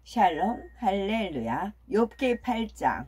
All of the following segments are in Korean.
샬롬 할렐루야. 욥기 8장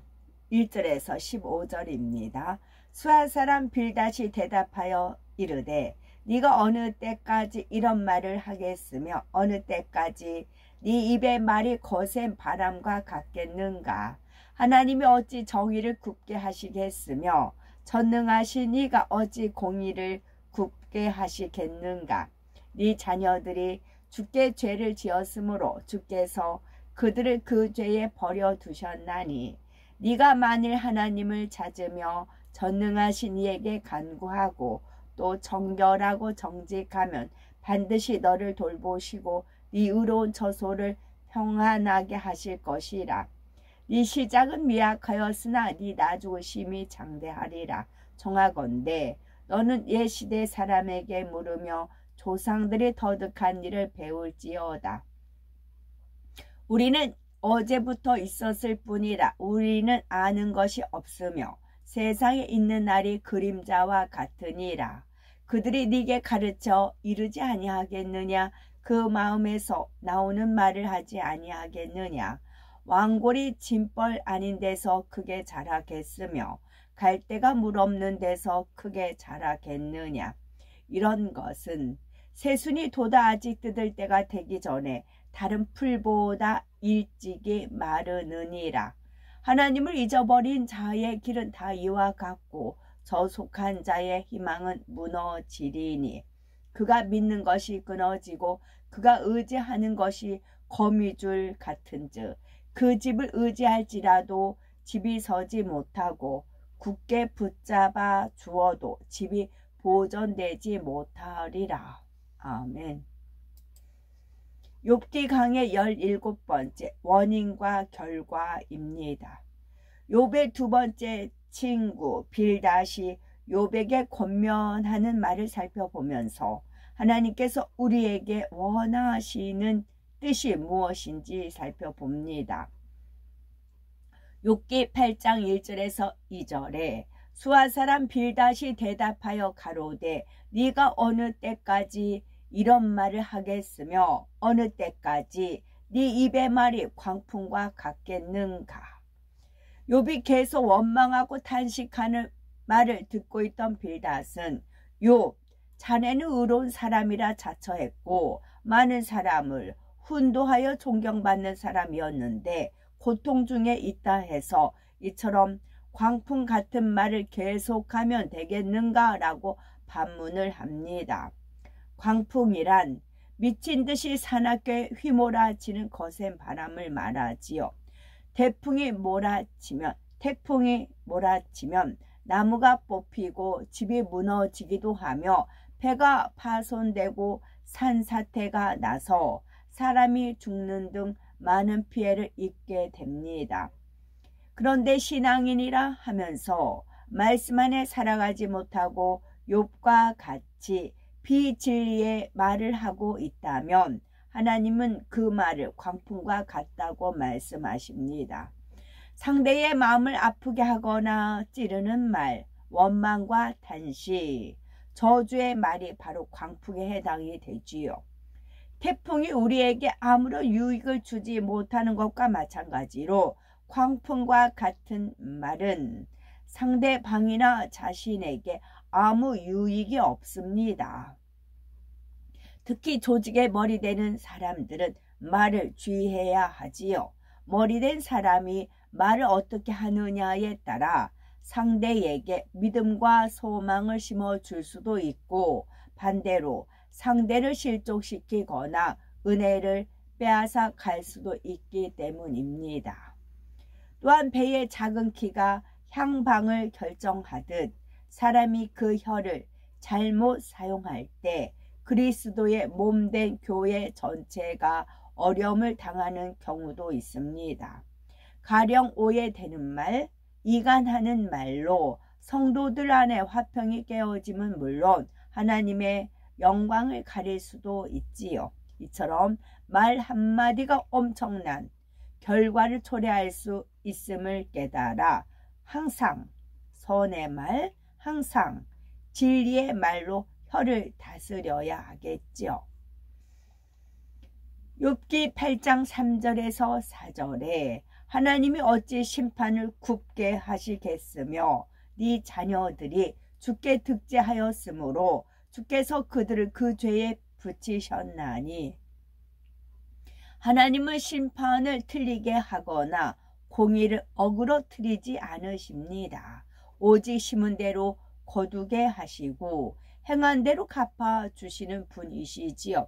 1절에서 15절입니다. 수아 사람 빌닷이 대답하여 이르되 네가 어느 때까지 이런 말을 하겠으며 어느 때까지 네 입의 말이 거센 바람과 같겠는가. 하나님이 어찌 정의를 굽게 하시겠으며 전능하신 이가 어찌 공의를 굽게 하시겠는가. 네 자녀들이 주께 죄를 지었으므로 주께서 그들을 그 죄에 버려두셨나니 네가 만일 하나님을 찾으며 전능하신 이에게 간구하고 또 정결하고 정직하면 반드시 너를 돌보시고 네 의로운 처소를 평안하게 하실 것이라. 네 시작은 미약하였으나 네 나중심이 장대하리라. 청하건대 너는 옛 시대 사람에게 물으며 조상들이 터득한 일을 배울지어다. 우리는 어제부터 있었을 뿐이라. 우리는 아는 것이 없으며 세상에 있는 날이 그림자와 같으니라. 그들이 네게 가르쳐 이르지 아니하겠느냐. 그 마음에서 나오는 말을 하지 아니하겠느냐. 왕골이 짐벌 아닌 데서 크게 자라겠으며 갈대가 물 없는 데서 크게 자라겠느냐. 이런 것은 새순이 돋아 아직 뜯을 때가 되기 전에 다른 풀보다 일찍이 마르느니라. 하나님을 잊어버린 자의 길은 다 이와 같고 저속한 자의 희망은 무너지리니 그가 믿는 것이 끊어지고 그가 의지하는 것이 거미줄 같은즉 그 집을 의지할지라도 집이 서지 못하고 굳게 붙잡아 주어도 집이 보존되지 못하리라. 아멘. 욥기 강의 17번째 원인과 결과입니다. 욥의 두 번째 친구 빌닷이 욥에게 권면하는 말을 살펴보면서 하나님께서 우리에게 원하시는 뜻이 무엇인지 살펴봅니다. 욥기 8장 1절에서 2절에 수아 사람 빌닷이 대답하여 가로되 네가 어느 때까지 이런 말을 하겠으며 어느 때까지 네 입의 말이 광풍과 같겠는가. 욥이 계속 원망하고 탄식하는 말을 듣고 있던 빌닷은 욥 자네는 의로운 사람이라 자처했고 많은 사람을 훈도하여 존경받는 사람이었는데 고통 중에 있다 해서 이처럼 광풍 같은 말을 계속하면 되겠는가 라고 반문을 합니다. 광풍이란 미친 듯이 사납게 휘몰아치는 거센 바람을 말하지요. 태풍이 몰아치면 나무가 뽑히고 집이 무너지기도 하며 배가 파손되고 산사태가 나서 사람이 죽는 등 많은 피해를 입게 됩니다. 그런데 신앙인이라 하면서 말씀 안에 살아가지 못하고 욥과 같이 비진리의 말을 하고 있다면 하나님은 그 말을 광풍과 같다고 말씀하십니다. 상대의 마음을 아프게 하거나 찌르는 말, 원망과 탄식, 저주의 말이 바로 광풍에 해당이 되지요. 태풍이 우리에게 아무런 유익을 주지 못하는 것과 마찬가지로 광풍과 같은 말은 상대방이나 자신에게 아무 유익이 없습니다. 특히 조직에 머리대는 사람들은 말을 주의해야 하지요. 머리된 사람이 말을 어떻게 하느냐에 따라 상대에게 믿음과 소망을 심어줄 수도 있고 반대로 상대를 실족시키거나 은혜를 빼앗아 갈 수도 있기 때문입니다. 또한 배의 작은 키가 향방을 결정하듯 사람이 그 혀를 잘못 사용할 때 그리스도의 몸된 교회 전체가 어려움을 당하는 경우도 있습니다. 가령 오해되는 말, 이간하는 말로 성도들 안에 화평이 깨어짐은 물론 하나님의 영광을 가릴 수도 있지요. 이처럼 말 한마디가 엄청난 결과를 초래할 수 있음을 깨달아 항상 선의 말, 항상 진리의 말로 혀를 다스려야 하겠죠. 욥기 8장 3절에서 4절에 하나님이 어찌 심판을 굽게 하시겠으며 네 자녀들이 주께 득죄하였으므로 주께서 그들을 그 죄에 붙이셨나니 하나님은 심판을 틀리게 하거나 공의를 억으로 틀리지 않으십니다. 오직 심은 대로 거두게 하시고 행한 대로 갚아주시는 분이시지요.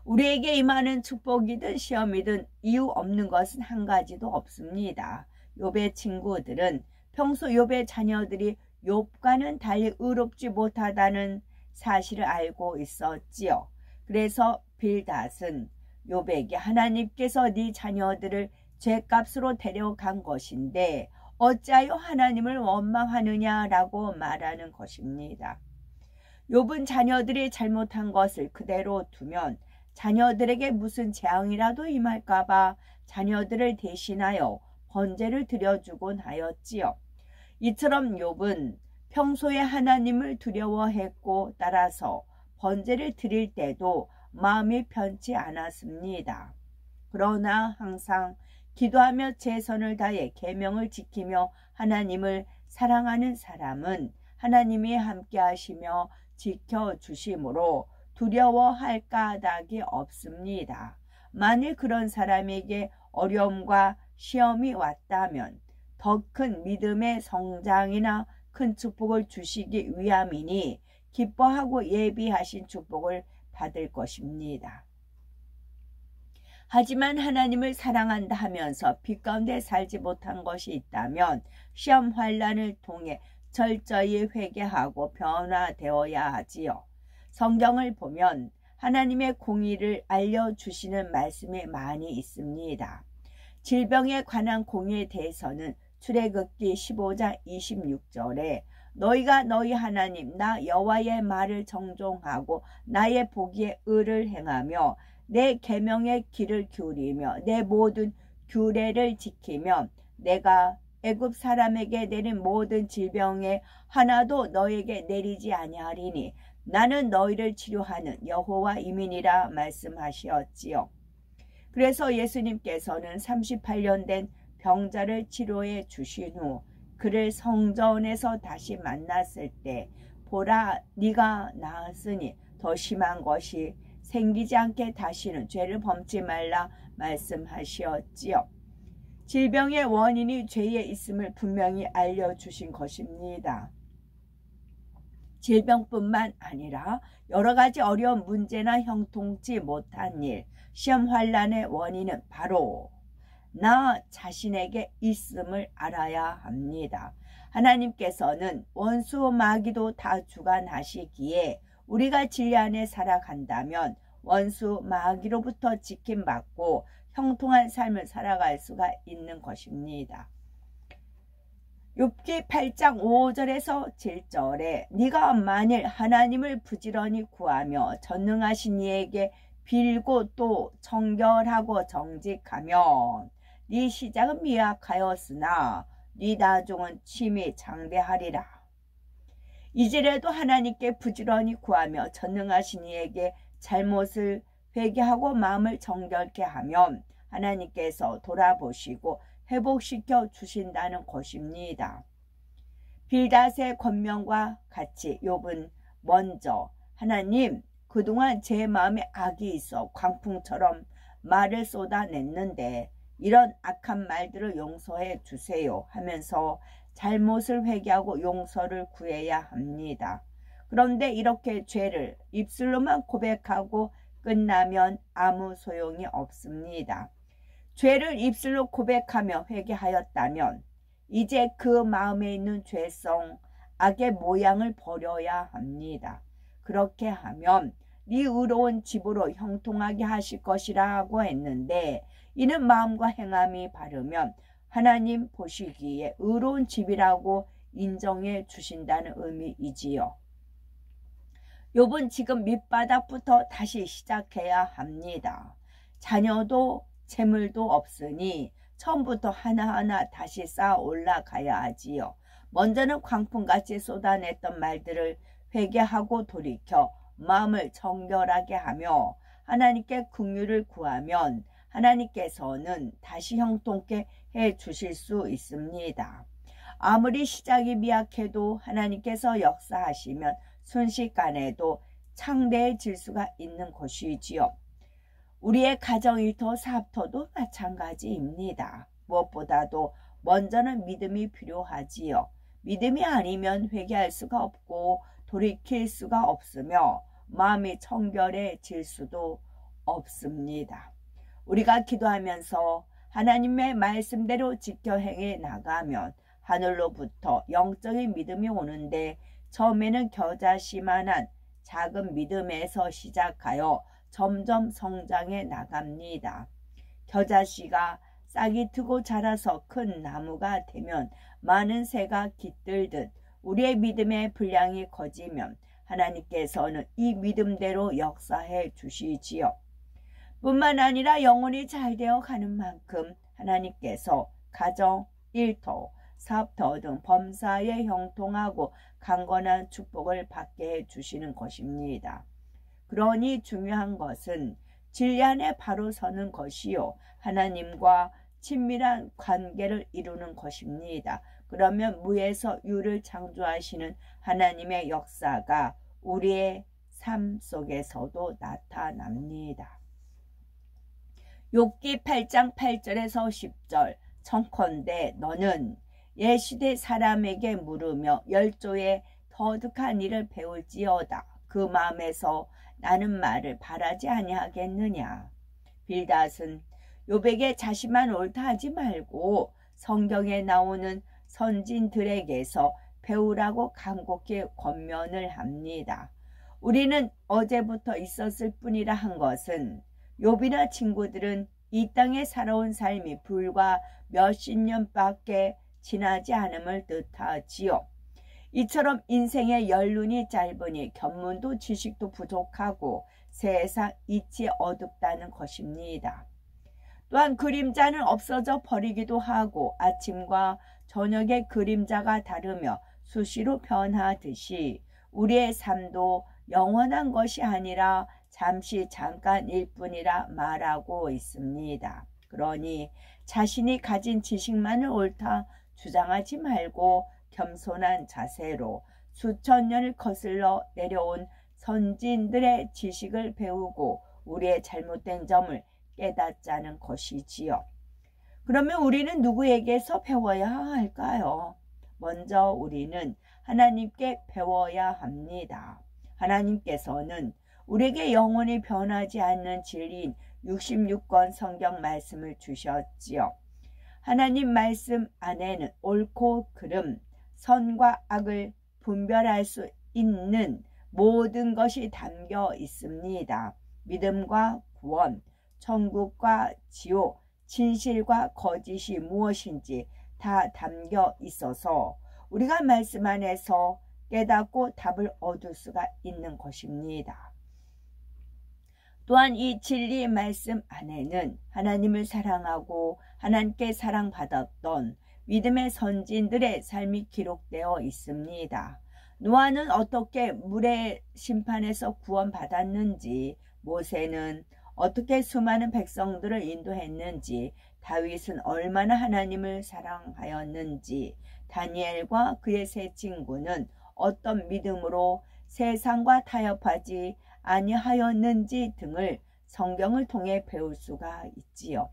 우리에게 임하는 축복이든 시험이든 이유 없는 것은 한 가지도 없습니다. 욥의 친구들은 평소 욥의 자녀들이 욥과는 달리 의롭지 못하다는 사실을 알고 있었지요. 그래서 빌닷은 욥에게 하나님께서 네 자녀들을 죄값으로 데려간 것인데 어찌하여 하나님을 원망하느냐라고 말하는 것입니다. 욥은 자녀들이 잘못한 것을 그대로 두면 자녀들에게 무슨 재앙이라도 임할까봐 자녀들을 대신하여 번제를 드려주곤 하였지요. 이처럼 욥은 평소에 하나님을 두려워했고 따라서 번제를 드릴 때도 마음이 편치 않았습니다. 그러나 항상 기도하며 최선을 다해 계명을 지키며 하나님을 사랑하는 사람은 하나님이 함께 하시며 지켜주심으로 두려워할 까닭이 없습니다. 만일 그런 사람에게 어려움과 시험이 왔다면 더 큰 믿음의 성장이나 큰 축복을 주시기 위함이니 기뻐하고 예비하신 축복을 받을 것입니다. 하지만 하나님을 사랑한다 하면서 빛 가운데 살지 못한 것이 있다면 시험 환난을 통해 철저히 회개하고 변화되어야 하지요. 성경을 보면 하나님의 공의를 알려주시는 말씀이 많이 있습니다. 질병에 관한 공의에 대해서는 출애굽기 15장 26절에 너희가 너희 하나님 나 여호와의 말을 정종하고 나의 보기에 의를 행하며 내 계명의 길을 기울이며 내 모든 규례를 지키며 내가 애굽 사람에게 내린 모든 질병에 하나도 너에게 내리지 아니하리니 나는 너희를 치료하는 여호와임이니라 말씀하시었지요. 그래서 예수님께서는 38년 된 병자를 치료해 주신 후 그를 성전에서 다시 만났을 때 보라 네가 나았으니 더 심한 것이 생기지 않게 다시는 죄를 범치 말라 말씀하시었지요. 질병의 원인이 죄에 있음을 분명히 알려주신 것입니다. 질병뿐만 아니라 여러 가지 어려운 문제나 형통치 못한 일, 시험 환난의 원인은 바로 나 자신에게 있음을 알아야 합니다. 하나님께서는 원수 마귀도 다 주관하시기에 우리가 진리 안에 살아간다면 원수 마귀로부터 지킴받고 형통한 삶을 살아갈 수가 있는 것입니다. 욥기 8장 5절에서 7절에 네가 만일 하나님을 부지런히 구하며 전능하신 이에게 빌고 또 청결하고 정직하면 네 시작은 미약하였으나 네 나중은 심히 장대하리라. 이제라도 하나님께 부지런히 구하며 전능하신 이에게 잘못을 회개하고 마음을 정결케 하면 하나님께서 돌아보시고 회복시켜 주신다는 것입니다. 빌닷의 권면과 같이 욥은 먼저 하나님 그동안 제 마음에 악이 있어 광풍처럼 말을 쏟아냈는데 이런 악한 말들을 용서해 주세요 하면서 잘못을 회개하고 용서를 구해야 합니다. 그런데 이렇게 죄를 입술로만 고백하고 끝나면 아무 소용이 없습니다. 죄를 입술로 고백하며 회개하였다면 이제 그 마음에 있는 죄성, 악의 모양을 버려야 합니다. 그렇게 하면 네 의로운 집으로 형통하게 하실 것이라고 했는데 이는 마음과 행함이 바르면 하나님 보시기에 의로운 집이라고 인정해 주신다는 의미이지요. 욥은 지금 밑바닥부터 다시 시작해야 합니다. 자녀도 재물도 없으니 처음부터 하나하나 다시 쌓아 올라가야 하지요. 먼저는 광풍같이 쏟아냈던 말들을 회개하고 돌이켜 마음을 정결하게 하며 하나님께 긍휼을 구하면 하나님께서는 다시 형통케 해 주실 수 있습니다. 아무리 시작이 미약해도 하나님께서 역사하시면 순식간에도 창대해질 수가 있는 것이지요. 우리의 가정일터, 사업터도 마찬가지입니다. 무엇보다도 먼저는 믿음이 필요하지요. 믿음이 아니면 회개할 수가 없고 돌이킬 수가 없으며 마음이 청결해질 수도 없습니다. 우리가 기도하면서 하나님의 말씀대로 지켜 행해 나가면 하늘로부터 영적인 믿음이 오는데 처음에는 겨자씨만한 작은 믿음에서 시작하여 점점 성장해 나갑니다. 겨자씨가 싹이 트고 자라서 큰 나무가 되면 많은 새가 깃들듯 우리의 믿음의 분량이 커지면 하나님께서는 이 믿음대로 역사해 주시지요. 뿐만 아니라 영혼이 잘 되어 가는 만큼 하나님께서 가정, 일터, 사업터 등 범사에 형통하고 강건한 축복을 받게 해 주시는 것입니다. 그러니 중요한 것은 진리 안에 바로 서는 것이요 하나님과 친밀한 관계를 이루는 것입니다. 그러면 무에서 유를 창조하시는 하나님의 역사가 우리의 삶 속에서도 나타납니다. 욥기 8장 8절에서 10절 청컨대 너는 옛시대 사람에게 물으며 열조의 터득한 일을 배울지어다. 그 마음에서 나는 말을 바라지 아니하겠느냐. 빌닷은 욥에게 자신만 옳다 하지 말고 성경에 나오는 선진들에게서 배우라고 간곡히 권면을 합니다. 우리는 어제부터 있었을 뿐이라 한 것은 욥이나 친구들은 이 땅에 살아온 삶이 불과 몇십 년밖에 지나지 않음을 뜻하지요. 이처럼 인생의 연륜이 짧으니 견문도 지식도 부족하고 세상 이치 어둡다는 것입니다. 또한 그림자는 없어져 버리기도 하고 아침과 저녁의 그림자가 다르며 수시로 변하듯이 우리의 삶도 영원한 것이 아니라 잠시 잠깐일 뿐이라 말하고 있습니다. 그러니 자신이 가진 지식만을 옳다 주장하지 말고 겸손한 자세로 수천 년을 거슬러 내려온 선진들의 지식을 배우고 우리의 잘못된 점을 깨닫자는 것이지요. 그러면 우리는 누구에게서 배워야 할까요? 먼저 우리는 하나님께 배워야 합니다. 하나님께서는 우리에게 영원히 변하지 않는 진리인 66권 성경 말씀을 주셨지요. 하나님 말씀 안에는 옳고 그름, 선과 악을 분별할 수 있는 모든 것이 담겨 있습니다. 믿음과 구원, 천국과 지옥, 진실과 거짓이 무엇인지 다 담겨 있어서 우리가 말씀 안에서 깨닫고 답을 얻을 수가 있는 것입니다. 또한 이 진리의 말씀 안에는 하나님을 사랑하고 하나님께 사랑받았던 믿음의 선진들의 삶이 기록되어 있습니다. 노아는 어떻게 물의 심판에서 구원받았는지, 모세는 어떻게 수많은 백성들을 인도했는지, 다윗은 얼마나 하나님을 사랑하였는지, 다니엘과 그의 세 친구는 어떤 믿음으로 세상과 타협하지 아니하였는지 등을 성경을 통해 배울 수가 있지요.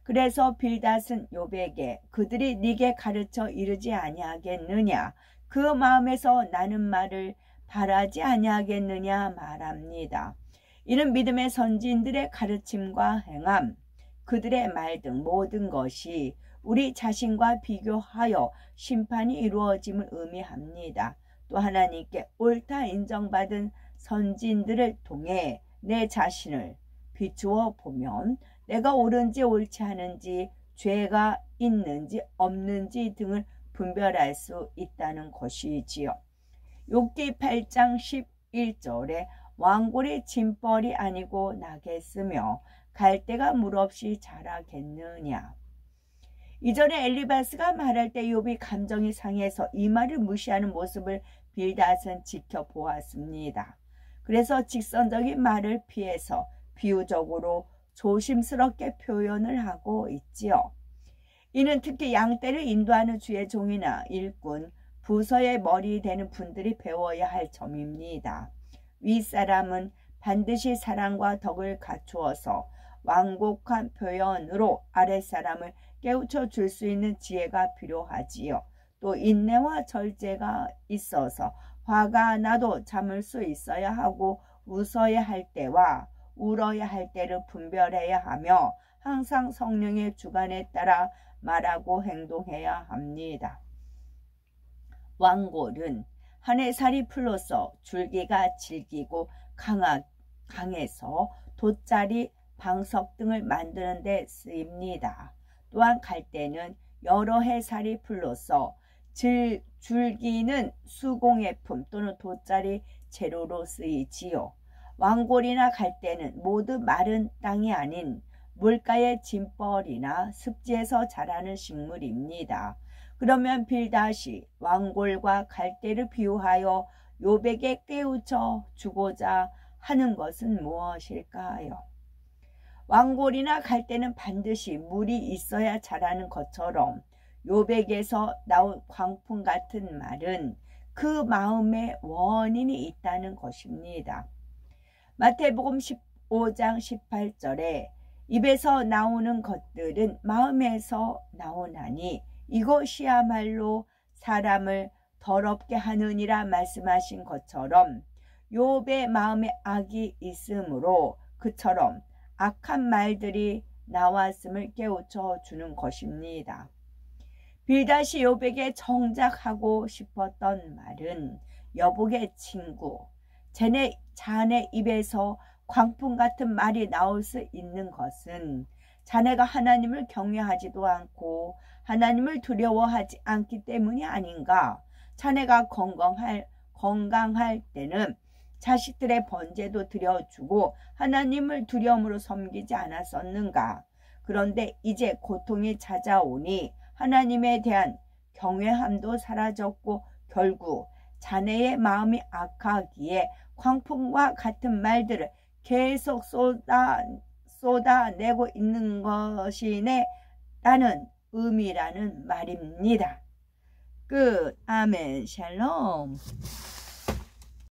그래서 빌닷은 욥에게 그들이 네게 가르쳐 이르지 아니하겠느냐, 그 마음에서 나는 말을 바라지 아니하겠느냐 말합니다. 이는 믿음의 선진들의 가르침과 행함, 그들의 말 등 모든 것이 우리 자신과 비교하여 심판이 이루어짐을 의미합니다. 또 하나님께 옳다 인정받은 선진들을 통해 내 자신을 비추어 보면 내가 옳은지 옳지 않은지, 죄가 있는지 없는지 등을 분별할 수 있다는 것이지요. 욥기 8장 11절에 왕골이 짐벌이 아니고 나겠으며 갈대가 물 없이 자라겠느냐. 이전에 엘리바스가 말할 때 욥이 감정이 상해서 이 말을 무시하는 모습을 빌닷은 지켜보았습니다. 그래서 직선적인 말을 피해서 비유적으로 조심스럽게 표현을 하고 있지요. 이는 특히 양떼를 인도하는 주의 종이나 일꾼, 부서의 머리 되는 분들이 배워야 할 점입니다. 윗사람은 반드시 사랑과 덕을 갖추어서 완곡한 표현으로 아랫사람을 깨우쳐 줄 수 있는 지혜가 필요하지요. 또 인내와 절제가 있어서 화가 나도 참을 수 있어야 하고 웃어야 할 때와 울어야 할 때를 분별해야 하며 항상 성령의 주관에 따라 말하고 행동해야 합니다. 왕골은 한 해 살이 풀로서 줄기가 질기고 강해서 돗자리, 방석 등을 만드는 데 쓰입니다. 또한 갈대는 여러 해 살이 풀로서 줄기는 수공예품 또는 돗자리 재료로 쓰이지요. 왕골이나 갈대는 모두 마른 땅이 아닌 물가의 짐벌이나 습지에서 자라는 식물입니다. 그러면 빌닷이 왕골과 갈대를 비유하여 욥에게 깨우쳐 주고자 하는 것은 무엇일까요? 왕골이나 갈대는 반드시 물이 있어야 자라는 것처럼 욥에게서 나온 광풍 같은 말은 그 마음에 원인이 있다는 것입니다. 마태복음 15장 18절에 입에서 나오는 것들은 마음에서 나오나니 이것이야말로 사람을 더럽게 하느니라 말씀하신 것처럼 욥의 마음에 악이 있으므로 그처럼 악한 말들이 나왔음을 깨우쳐 주는 것입니다. 빌닷이 욥에게 정작 하고 싶었던 말은 여복의 친구, 자네 입에서 광풍 같은 말이 나올 수 있는 것은 자네가 하나님을 경외하지도 않고 하나님을 두려워하지 않기 때문이 아닌가. 자네가 건강할 때는 자식들의 번제도 드려주고 하나님을 두려움으로 섬기지 않았었는가. 그런데 이제 고통이 찾아오니 하나님에 대한 경외함도 사라졌고 결국 자네의 마음이 악하기에 광풍과 같은 말들을 계속 쏟아내고 있는 것이네 라는 의미라는 말입니다. 끝. 아멘. 샬롬.